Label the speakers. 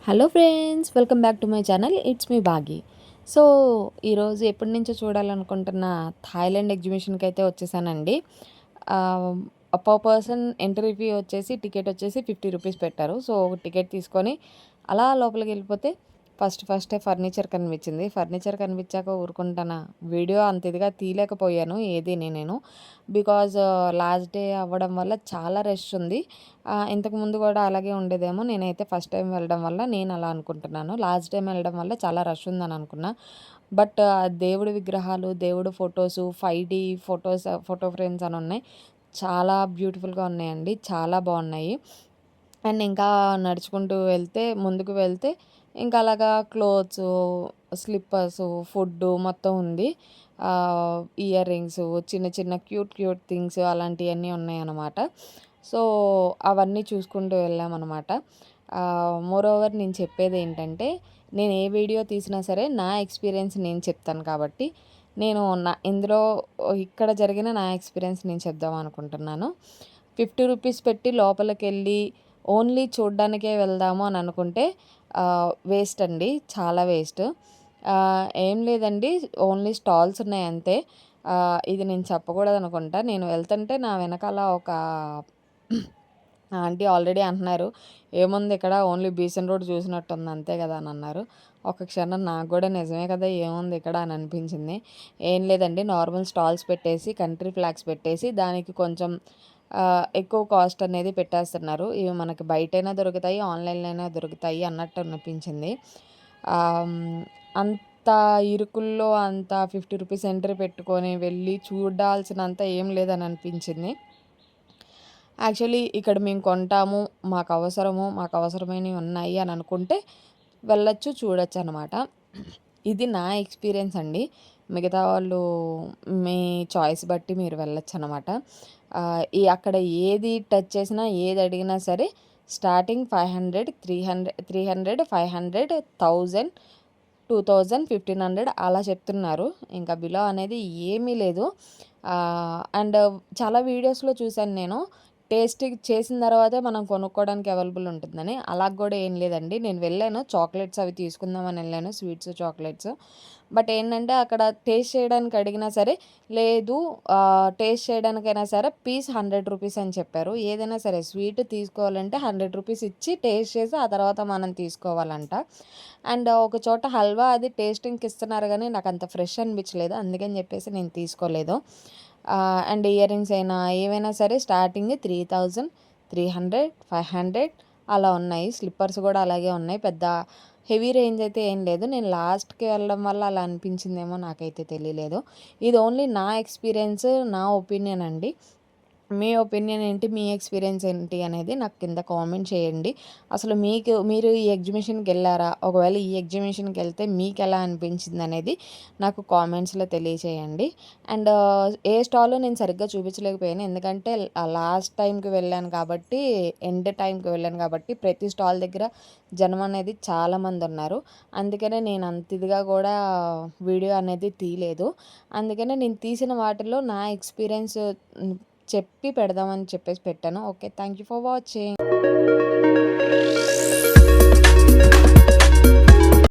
Speaker 1: Hello friends, welcome back to my channel. It's me Baaghi. So ఈరోజు ఎప్పటి నుంచో చూడాలనుకుంటున్న Thailand ఎగ్జిబిషన్కి అయితే వచ్చేసానండి. పర్ పర్సన్ ఎంట్రీ ఫీ వచ్చేసి టికెట్ వచ్చేసి 50 రూపీస్ పెట్టారు. సో టికెట్ తీసుకొని అలా లోపలికి వెళ్ళిపోతే ఫస్టే ఫర్నిచర్ కనిపించింది. ఫర్నిచర్ కనిపించాక ఊరుకుంటానా, వీడియో అంత ఇదిగా తీయలేకపోయాను ఏది నేను. బికాజ్ లాస్ట్ డే అవ్వడం వల్ల చాలా రష్ ఉంది. ఇంతకుముందు కూడా అలాగే ఉండేదేమో, నేనైతే ఫస్ట్ టైం వెళ్ళడం వల్ల నేను అలా అనుకుంటున్నాను. లాస్ట్ టైం వెళ్ళడం వల్ల చాలా రష్ ఉందని అనుకున్నా. బట్ దేవుడి విగ్రహాలు, దేవుడు ఫొటోసు, 5D ఫోటో ఫ్రేమ్స్ అని ఉన్నాయి. చాలా బ్యూటిఫుల్గా ఉన్నాయండి, చాలా బాగున్నాయి. అండ్ ఇంకా నడుచుకుంటూ వెళ్తే, ముందుకు వెళ్తే ఇంకా అలాగా క్లోత్సు, స్లిప్పర్సు, ఫుడ్డు మొత్తం ఉంది. ఇయర్ రింగ్సు, చిన్న చిన్న క్యూట్ థింగ్స్ అలాంటివన్నీ ఉన్నాయన్నమాట. సో అవన్నీ చూసుకుంటూ వెళ్ళామన్నమాట. మోరోవర్ నేను చెప్పేదేంటంటే, నేను ఏ వీడియో తీసినా సరే నా ఎక్స్‌పీరియన్స్ నేను చెప్తాను కాబట్టి, నేను ఇందులో ఇక్కడ జరిగిన నా ఎక్స్‌పీరియన్స్ నేను చెప్దామనుకుంటున్నాను. 50 రూపీస్ పెట్టి లోపలికెళ్ళి ఓన్లీ చూడ్డానికే వెళ్దాము అని అనుకుంటే వేస్ట్ అండి. చాలా వేస్ట్. ఏం లేదండి, ఓన్లీ స్టాల్స్ ఉన్నాయి అంతే. ఇది నేను చెప్పకూడదనుకుంటా. నేను వెళ్తుంటే నా వెనకాల ఒక ఆంటీ ఆల్రెడీ అంటున్నారు, "ఏముంది ఇక్కడ, ఓన్లీ బీసెంట్ రోడ్ చూసినట్టుంది అంతే కదా" అని అన్నారు. ఒక క్షణం నాకు కూడా నిజమే కదా, ఏముంది ఇక్కడ అని అనిపించింది. ఏం లేదండి, నార్మల్ స్టాల్స్ పెట్టేసి, కంట్రీ ఫ్లాగ్స్ పెట్టేసి, దానికి కొంచెం ఎక్కువ కాస్ట్ అనేది పెట్టేస్తున్నారు. ఇవి మనకి బయటైనా దొరుకుతాయి, ఆన్‌లైన్‌లో అయినా దొరుకుతాయి అన్నట్టు అనిపించింది. అంత ఇరుకుల్లో అంత 50 రూపీస్ ఎంట్రీ పెట్టుకొని వెళ్ళి చూడాల్సినంత ఏం లేదని అనిపించింది. యాక్చువల్లీ ఇక్కడ మేము కొంటాము, మాకు అవసరమైనవి ఉన్నాయి అని అనుకుంటే వెళ్ళొచ్చు, చూడొచ్చనమాట. ఇది నా ఎక్స్‌పీరియన్స్ అండి. మిగతా వాళ్ళు మీ చాయిస్ బట్టి మీరు వెళ్ళొచ్చనమాట. అక్కడ ఏది టచ్ చేసినా, ఏది అడిగినా సరే స్టార్టింగ్ 500, 300, 500, 1000, 2000, 1500 అలా చెప్తున్నారు. ఇంకా బిలో అనేది ఏమీ లేదు. అండ్ చాలా వీడియోస్‌లో చూశాను నేను, టేస్ట్ చేసిన తర్వాతే మనం కొనుక్కోవడానికి అవైలబుల్ ఉంటుందని. అలా కూడా ఏం లేదండి. నేను వెళ్ళాను, చాక్లెట్స్ అవి తీసుకుందామని వెళ్ళాను, స్వీట్స్, చాక్లెట్స్. బట్ ఏంటంటే అక్కడ టేస్ట్ చేయడానికి అడిగినా సరే, లేదు టేస్ట్ చేయడానికైనా సరే పీస్ 100 రూపీస్ అని చెప్పారు. ఏదైనా సరే స్వీట్ తీసుకోవాలంటే 100 రూపీస్ ఇచ్చి టేస్ట్ చేసి ఆ తర్వాత మనం తీసుకోవాలంట. అండ్ ఒక చోట హల్వా అది టేస్టింగ్‌కి ఇస్తున్నారు కానీ నాకు అంత ఫ్రెష్ అనిపించలేదు. అందుకని చెప్పేసి నేను తీసుకోలేదు. అండ్ ఇయర్ రింగ్స్ అయినా ఏవైనా సరే స్టార్టింగ్ 3000, 300, 500 అలా ఉన్నాయి. స్లిప్పర్స్ కూడా అలాగే ఉన్నాయి. పెద్ద హెవీ రేంజ్ అయితే ఏం లేదు. నేను లాస్ట్‌కి వెళ్ళడం వల్ల అలా అనిపించిందేమో, నాకైతే తెలియలేదు. ఇది ఓన్లీ నా ఎక్స్‌పీరియన్స్, నా ఒపీనియన్ అండి. మీ ఒపీనియన్ ఏంటి? మీ ఎక్స్‌పీరియన్స్ ఏంటి అనేది నాకు కింద కామెంట్ చేయండి. అసలు మీరు ఈ ఎగ్జిబిషన్‌కెళ్లారా? ఒకవేళ ఈ ఎగ్జిబిషన్‌కెళ్తే మీకెలా అనిపించిందనేది నాకు కామెంట్స్‌లో తెలియచేయండి. అండ్ ఏ స్టాలో నేను సరిగ్గా చూపించలేకపోయాను. ఎందుకంటే లాస్ట్ టైంకి వెళ్ళాను కాబట్టి, ఎండ్ టైంకి వెళ్ళాను కాబట్టి, ప్రతి స్టాల్ దగ్గర జనం అనేది చాలామందున్నారు. అందుకనే నేను అంత ఇదిగా కూడా వీడియో అనేది తీయలేదు. అందుకనే నేను తీసిన వాటిలో నా ఎక్స్‌పీరియన్స్ చెప్పి పెడదామని చెప్పేసి పెట్టాను. Okay, thank you for watching.